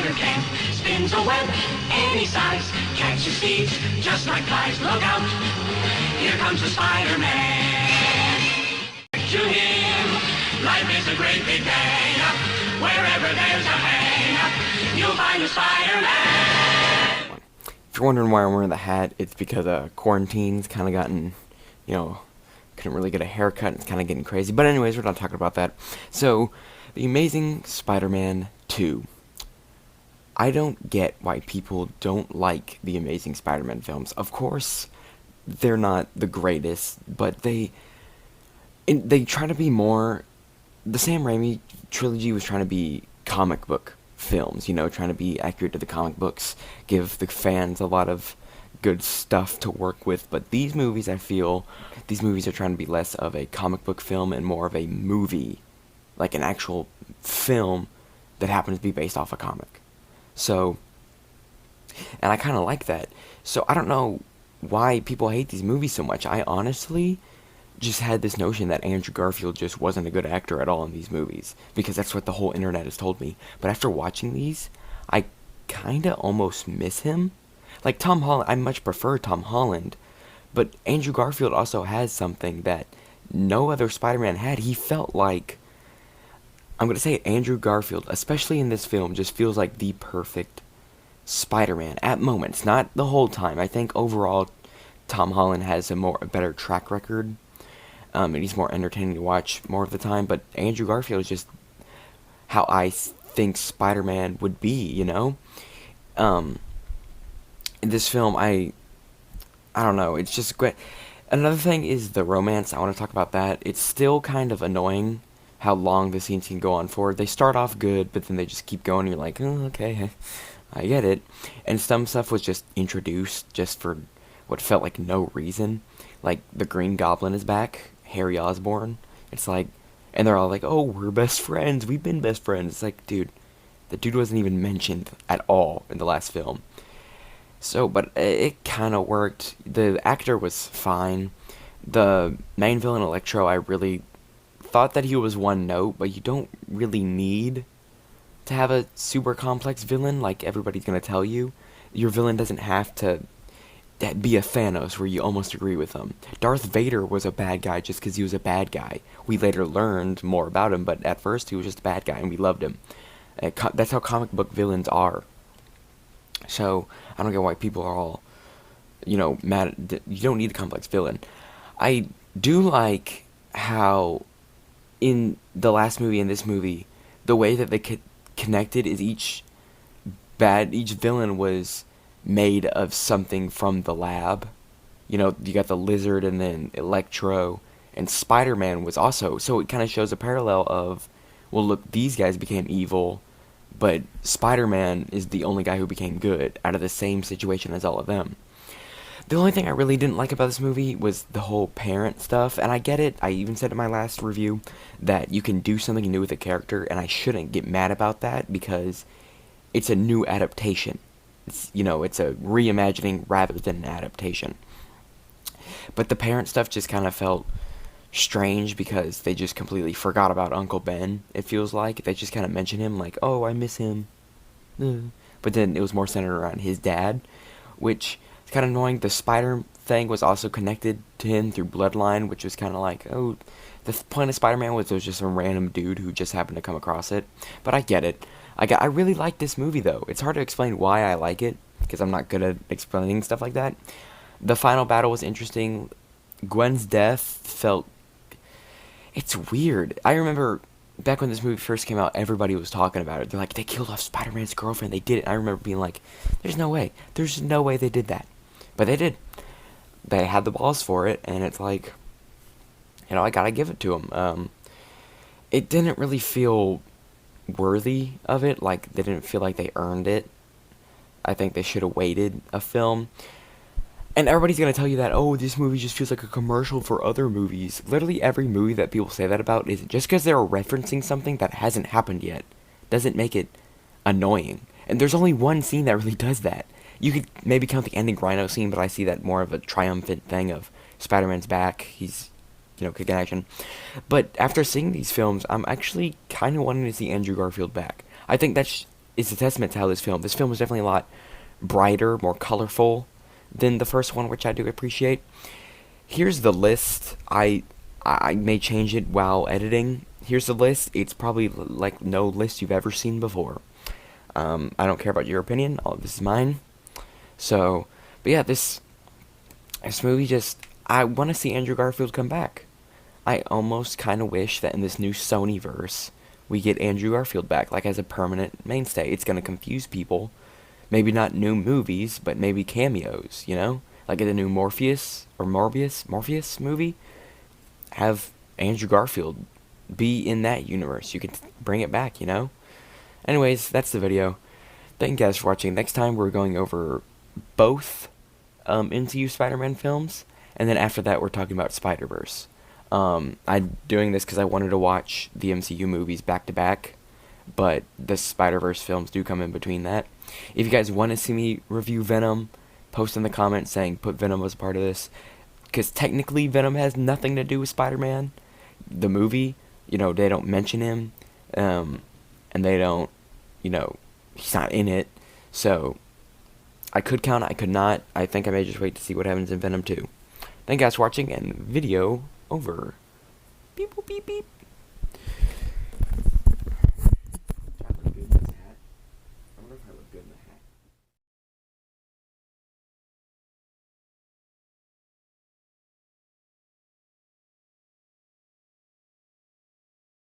spider can, spins a web any size, catches thieves just like flies. Look out, here comes the Spider-Man. To him, life is a great big day. Wherever there's a hay, you'll find a Spider-Man. If you're wondering why I'm wearing the hat, it's because quarantine's kind of gotten, couldn't really get a haircut. It's kind of getting crazy. But anyways, we're not talking about that. So, The Amazing Spider-Man 2. I don't get why people don't like the Amazing Spider-Man films. Of course, they're not the greatest, but they try to be more. The Sam Raimi trilogy was trying to be comic book films, trying to be accurate to the comic books, give the fans a lot of good stuff to work with. But these movies, I feel, these movies are trying to be less of a comic book film and more of a movie, like an actual film that happens to be based off a comic. So, and I kind of like that. So I don't know why people hate these movies so much. I honestly just had this notion that Andrew Garfield just wasn't a good actor at all in these movies, because that's what the whole internet has told me. But after watching these, I kinda almost miss him. Like Tom Holland, I much prefer Tom Holland, but Andrew Garfield also has something that no other Spider-Man had. He felt like, I'm gonna say it, Andrew Garfield, especially in this film, just feels like the perfect Spider-Man at moments, not the whole time. I think overall, Tom Holland has a better track record. And he's more entertaining to watch more of the time, but Andrew Garfield is just how I think Spider-Man would be, In this film, I don't know, it's just great. Another thing is the romance. I want to talk about that. It's still kind of annoying how long the scenes can go on for. They start off good, but then they just keep going, and you're like, oh, okay, I get it. And some stuff was just introduced just for what felt like no reason. Like, the Green Goblin is back, Harry Osborn. It's like, and they're all like, oh, we're best friends, we've been best friends. It's like, dude, the dude wasn't even mentioned at all in the last film. So, but it kind of worked. The actor was fine. The main villain, Electro, I really thought that he was one note, but you don't really need to have a super complex villain like everybody's gonna tell you. Your villain doesn't have to be a Thanos where you almost agree with him. Darth Vader was a bad guy just because he was a bad guy. We later learned more about him, but at first he was just a bad guy and we loved him. That's how comic book villains are. So, I don't get why people are all, mad. You don't need a complex villain. I do like how in the last movie and this movie, the way that they connected is each villain was made of something from the lab. You got the Lizard and then Electro, and Spider-Man was also, so it kind of shows a parallel of, well, look, these guys became evil, but Spider-Man is the only guy who became good out of the same situation as all of them. The only thing I really didn't like about this movie was the whole parent stuff, and I get it. I even said in my last review that you can do something new with a character, and I shouldn't get mad about that because it's a new adaptation. It's a reimagining rather than an adaptation. But the parent stuff just kind of felt strange because they just completely forgot about Uncle Ben, it feels like. They just kind of mention him like, oh, I miss him. But then it was more centered around his dad, which is kind of annoying. The Spider thing was also connected to him through Bloodline, which was kind of like, oh, the point of Spider-Man was just some random dude who just happened to come across it. But I get it. I really like this movie, though. It's hard to explain why I like it, because I'm not good at explaining stuff like that. The final battle was interesting. Gwen's death felt... It's weird. I remember back when this movie first came out, everybody was talking about it. They're like, they killed off Spider-Man's girlfriend. They did it. I remember being like, there's no way. There's no way they did that. But they did. They had the balls for it, and it's like, I gotta give it to them. It didn't really feel worthy of it. Like, they didn't feel like they earned it. I think they should have waited a film. And everybody's gonna tell you that, oh, this movie just feels like a commercial for other movies. Literally every movie that people say that about is just because they're referencing something that hasn't happened yet doesn't make it annoying. And there's only one scene that really does that. You could maybe count the ending Rhino scene, but I see that more of a triumphant thing of Spider-Man's back. He's, kicking action. But after seeing these films, I'm actually kind of wanting to see Andrew Garfield back. I think that's is a testament to how this film is definitely a lot brighter, more colorful than the first one, which I do appreciate. Here's the list. I may change it while editing. Here's the list. It's probably like no list you've ever seen before. I don't care about your opinion. All of this is mine. So, but yeah, this movie just, I want to see Andrew Garfield come back. I almost kind of wish that in this new Sony-verse, we get Andrew Garfield back, like as a permanent mainstay. It's going to confuse people. Maybe not new movies, but maybe cameos, you know? Like in the new Morpheus movie, have Andrew Garfield be in that universe. You can bring it back, you know? Anyways, that's the video. Thank you guys for watching. Next time we're going over both MCU Spider-Man films, and then after that we're talking about Spider-Verse. I'm doing this because I wanted to watch the MCU movies back to back, but the Spider-Verse films do come in between that. If you guys want to see me review Venom, post in the comments saying put Venom as part of this, because technically Venom has nothing to do with Spider-Man. The movie, you know, they don't mention him, and they don't, you know, he's not in it, so I could count it, I could not. I think I may just wait to see what happens in Venom 2. Thank you guys for watching, and video over. Beep, boop, beep, beep.